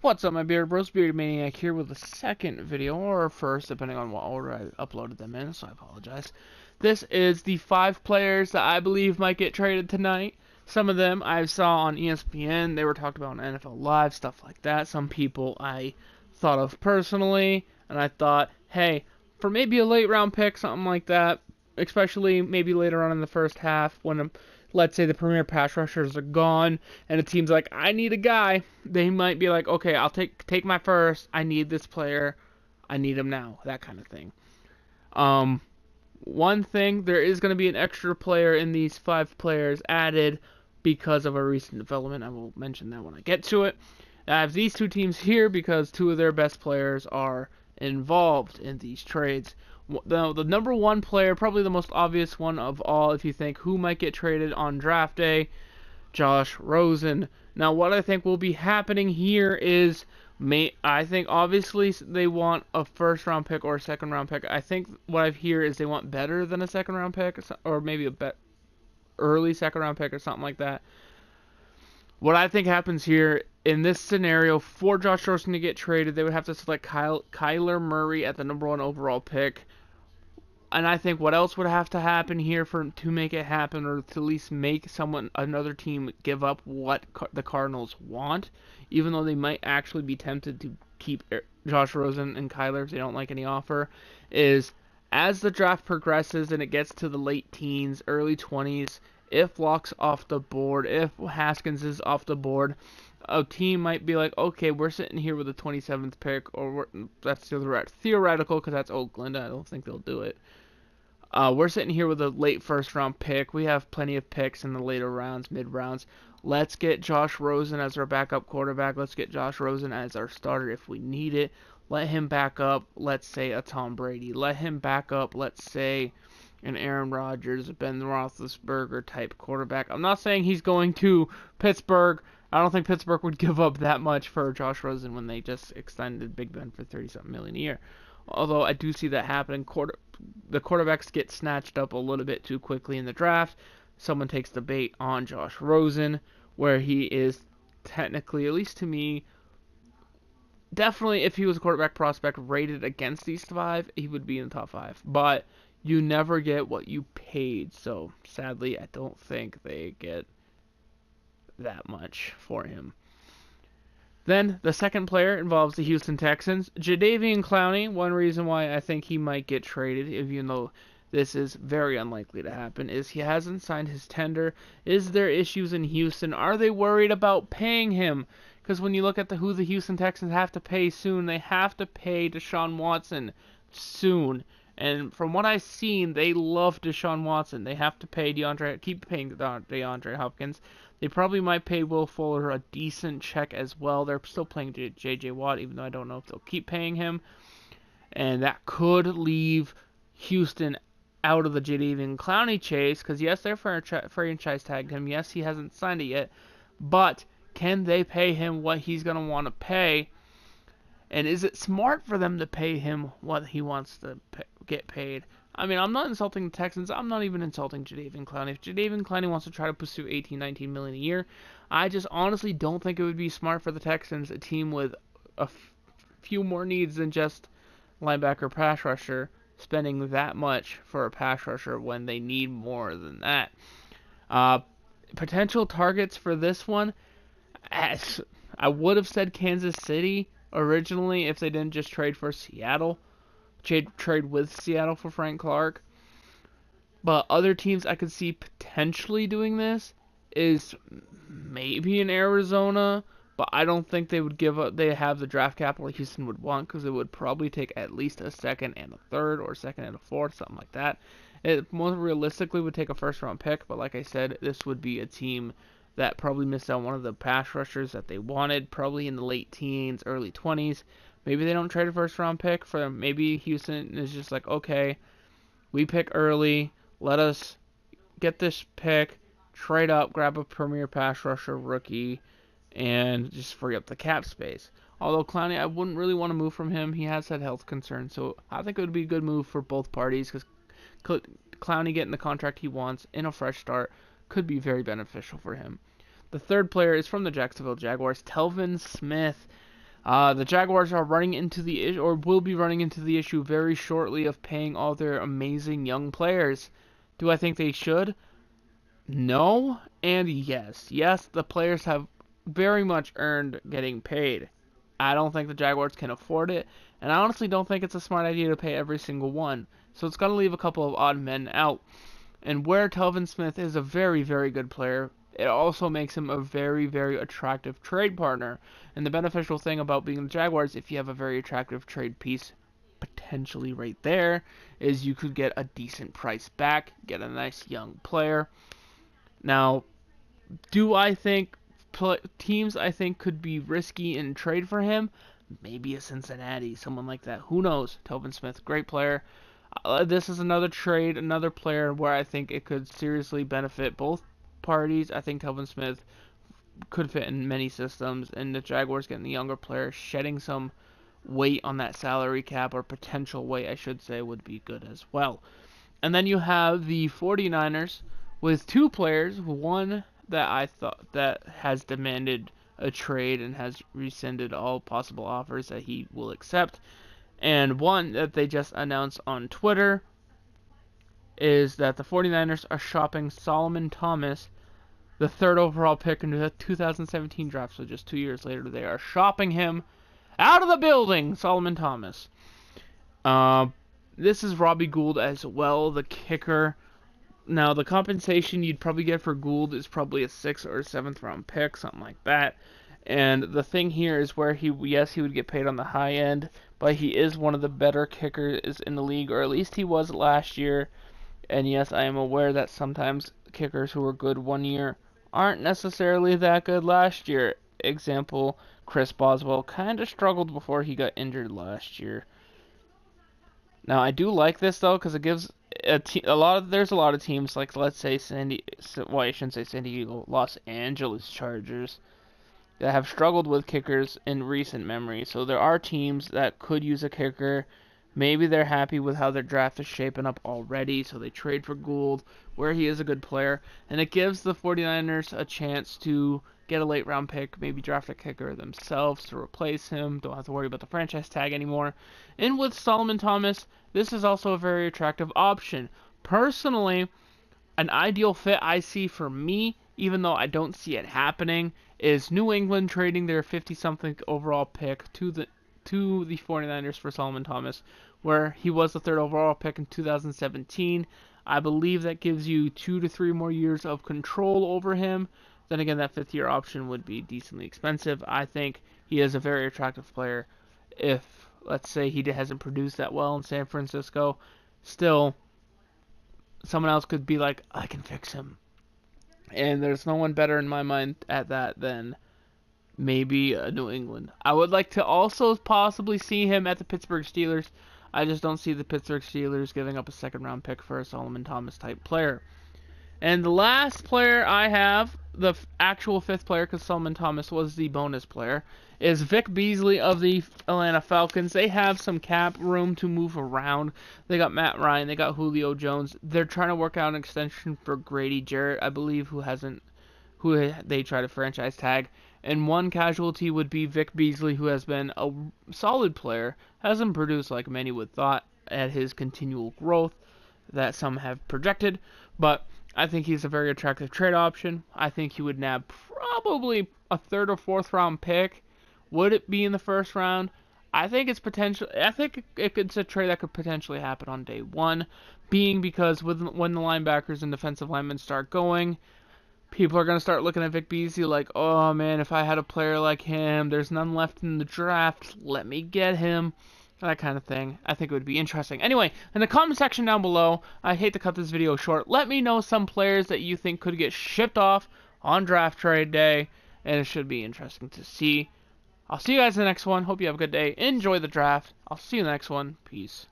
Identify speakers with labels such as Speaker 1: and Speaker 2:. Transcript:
Speaker 1: What's up, my bearded bros? Bearded Maniac here with the second video, or first, depending on what order I uploaded them in, so I apologize. This is the 5 players that I believe might get traded tonight. Some of them I saw on ESPN, they were talked about on NFL Live, stuff like that. Some people I thought of personally, and I thought, hey, for maybe a late round pick, something like that, especially maybe later on in the first half, when let's say the premier pass rushers are gone, and a team's like, I need a guy. They might be like, okay, I'll take my first. I need this player. I need him now. That kind of thing. One thing, there is going to be an extra player in these 5 players added because of a recent development. I will mention that when I get to it. I have these 2 teams here because 2 of their best players are involved in these trades. The number 1 player, probably the most obvious one of all, if you think who might get traded on draft day, Josh Rosen. Now, what I think will be happening here is, I think obviously they want a first round pick or a second round pick. I think what I hear is they want better than a second round pick, or maybe a early second round pick or something like that. What I think happens here in this scenario for Josh Rosen to get traded, they would have to select Kyler Murray at the number 1 overall pick. And I think what else would have to happen here to make it happen, or to at least make another team give up what the Cardinals want, even though they might actually be tempted to keep Josh Rosen and Kyler if they don't like any offer, is as the draft progresses and it gets to the late teens, early 20s, if Lock's off the board, if Haskins is off the board, a team might be like, okay, we're sitting here with the 27th pick, or that's theoretical because that's Oakland. I don't think they'll do it. We're sitting here with a late first round pick. We have plenty of picks in the later rounds, mid rounds. Let's get Josh Rosen as our backup quarterback. Let's get Josh Rosen as our starter if we need it. Let him back up, let's say, a Tom Brady. Let him back up, let's say, an Aaron Rodgers, Ben Roethlisberger type quarterback. I'm not saying he's going to Pittsburgh. I don't think Pittsburgh would give up that much for Josh Rosen when they just extended Big Ben for $30-something million a year. Although I do see that happening. The quarterbacks get snatched up a little bit too quickly in the draft. Someone takes the bait on Josh Rosen, where he is technically, at least to me, definitely if he was a quarterback prospect rated against these 5, he would be in the top 5. But you never get what you paid, so sadly I don't think they get that much for him. Then, the second player involves the Houston Texans. Jadeveon Clowney, one reason why I think he might get traded, even though this is very unlikely to happen, is he hasn't signed his tender. Is there issues in Houston? Are they worried about paying him? Because when you look at who the Houston Texans have to pay soon, they have to pay Deshaun Watson soon. And from what I've seen, they love Deshaun Watson. They have to keep paying DeAndre Hopkins. They probably might pay Will Fuller a decent check as well. They're still paying J.J. Watt, even though I don't know if they'll keep paying him. And that could leave Houston out of the Jadeveon Clowney chase, because yes, they're franchise tagged him. Yes, he hasn't signed it yet. But can they pay him what he's going to want to pay? And is it smart for them to pay him what he wants to get paid? I mean, I'm not insulting the Texans. I'm not even insulting Jadeveon Clowney. If Jadeveon Clowney wants to try to pursue $18-19 million a year, I just honestly don't think it would be smart for the Texans, a team with a few more needs than just linebacker pass rusher, spending that much for a pass rusher when they need more than that. Potential targets for this one, as I would have said Kansas City originally if they didn't just trade for Seattle. Trade with Seattle for Frank Clark. But other teams I could see potentially doing this is maybe in Arizona, but I don't think they would give up. They have the draft capital Houston would want, because it would probably take at least a second and a third, or a second and a fourth, something like that. It most realistically would take a first round pick, but like I said, this would be a team that probably missed out one of the pass rushers that they wanted, probably in the late teens, early 20s. Maybe they don't trade a first-round pick for them. Maybe Houston is just like, okay, we pick early. Let us get this pick, trade up, grab a premier pass rusher rookie, and just free up the cap space. Although Clowney, I wouldn't really want to move from him. He has had health concerns, so I think it would be a good move for both parties, because Clowney getting the contract he wants in a fresh start could be very beneficial for him. The third player is from the Jacksonville Jaguars, Telvin Smith. The Jaguars are running into the or will be running into the issue very shortly of paying all their amazing young players. Do I think they should? No, and yes. Yes, the players have very much earned getting paid. I don't think the Jaguars can afford it, and I honestly don't think it's a smart idea to pay every single one. So it's going to leave a couple of odd men out. And where Telvin Smith is a very, very good player, it also makes him a very, very attractive trade partner. And the beneficial thing about being the Jaguars, if you have a very attractive trade piece potentially right there, is you could get a decent price back, get a nice young player. Now, do I think teams I think could be risky in trade for him? Maybe a Cincinnati, someone like that. Who knows? Telvin Smith, great player. This is another trade, another player where I think it could seriously benefit both parties. I think Telvin Smith could fit in many systems, and the Jaguars getting the younger player, shedding some weight on that salary cap, or potential weight, I should say, would be good as well. And then you have the 49ers with two players, one that I thought that has demanded a trade and has rescinded all possible offers that he will accept. And one that they just announced on Twitter is that the 49ers are shopping Solomon Thomas, the third overall pick in the 2017 draft. So just 2 years later, they are shopping him out of the building, Solomon Thomas. This is Robbie Gould as well, the kicker. Now, the compensation you'd probably get for Gould is probably a 6th or 7th round pick, something like that. And the thing here is where he would get paid on the high end, but he is one of the better kickers in the league, or at least he was last year. And yes, I am aware that sometimes kickers who were good one year aren't necessarily that good last year. Example, Chris Boswell kind of struggled before he got injured last year. Now, I do like this though, because it gives there's a lot of teams, like let's say I shouldn't say San Diego, Los Angeles Chargers, that have struggled with kickers in recent memory. So there are teams that could use a kicker. Maybe they're happy with how their draft is shaping up already, so they trade for Gould, where he is a good player. And it gives the 49ers a chance to get a late round pick, maybe draft a kicker themselves to replace him. Don't have to worry about the franchise tag anymore. And with Solomon Thomas, this is also a very attractive option. Personally, an ideal fit I see for me, even though I don't see it happening, is New England trading their 50-something overall pick to the 49ers for Solomon Thomas, where he was the 3rd overall pick in 2017. I believe that gives you 2 to 3 more years of control over him. Then again, that 5th-year option would be decently expensive. I think he is a very attractive player. If, let's say, he hasn't produced that well in San Francisco, still, someone else could be like, I can fix him. And there's no one better in my mind at that than maybe New England. I would like to also possibly see him at the Pittsburgh Steelers. I just don't see the Pittsburgh Steelers giving up a 2nd-round pick for a Solomon Thomas type player. And the last player I have, the actual 5th player, because Solomon Thomas was the bonus player, is Vic Beasley of the Atlanta Falcons. They have some cap room to move around. They got Matt Ryan, they got Julio Jones. They're trying to work out an extension for Grady Jarrett, I believe, who they try to franchise tag. And one casualty would be Vic Beasley, who has been a solid player, hasn't produced like many would thought at his continual growth that some have projected, but I think he's a very attractive trade option. I think he would nab probably a 3rd or 4th round pick. Would it be in the 1st round? I think it's a trade that could potentially happen on day 1, being because when the linebackers and defensive linemen start going, people are going to start looking at Vic Beasley like, oh man, if I had a player like him, there's none left in the draft, let me get him. That kind of thing. I think it would be interesting. Anyway, in the comment section down below, I hate to cut this video short, let me know some players that you think could get shipped off on draft trade day, and it should be interesting to see. I'll see you guys in the next one. Hope you have a good day. Enjoy the draft. I'll see you in the next one. Peace.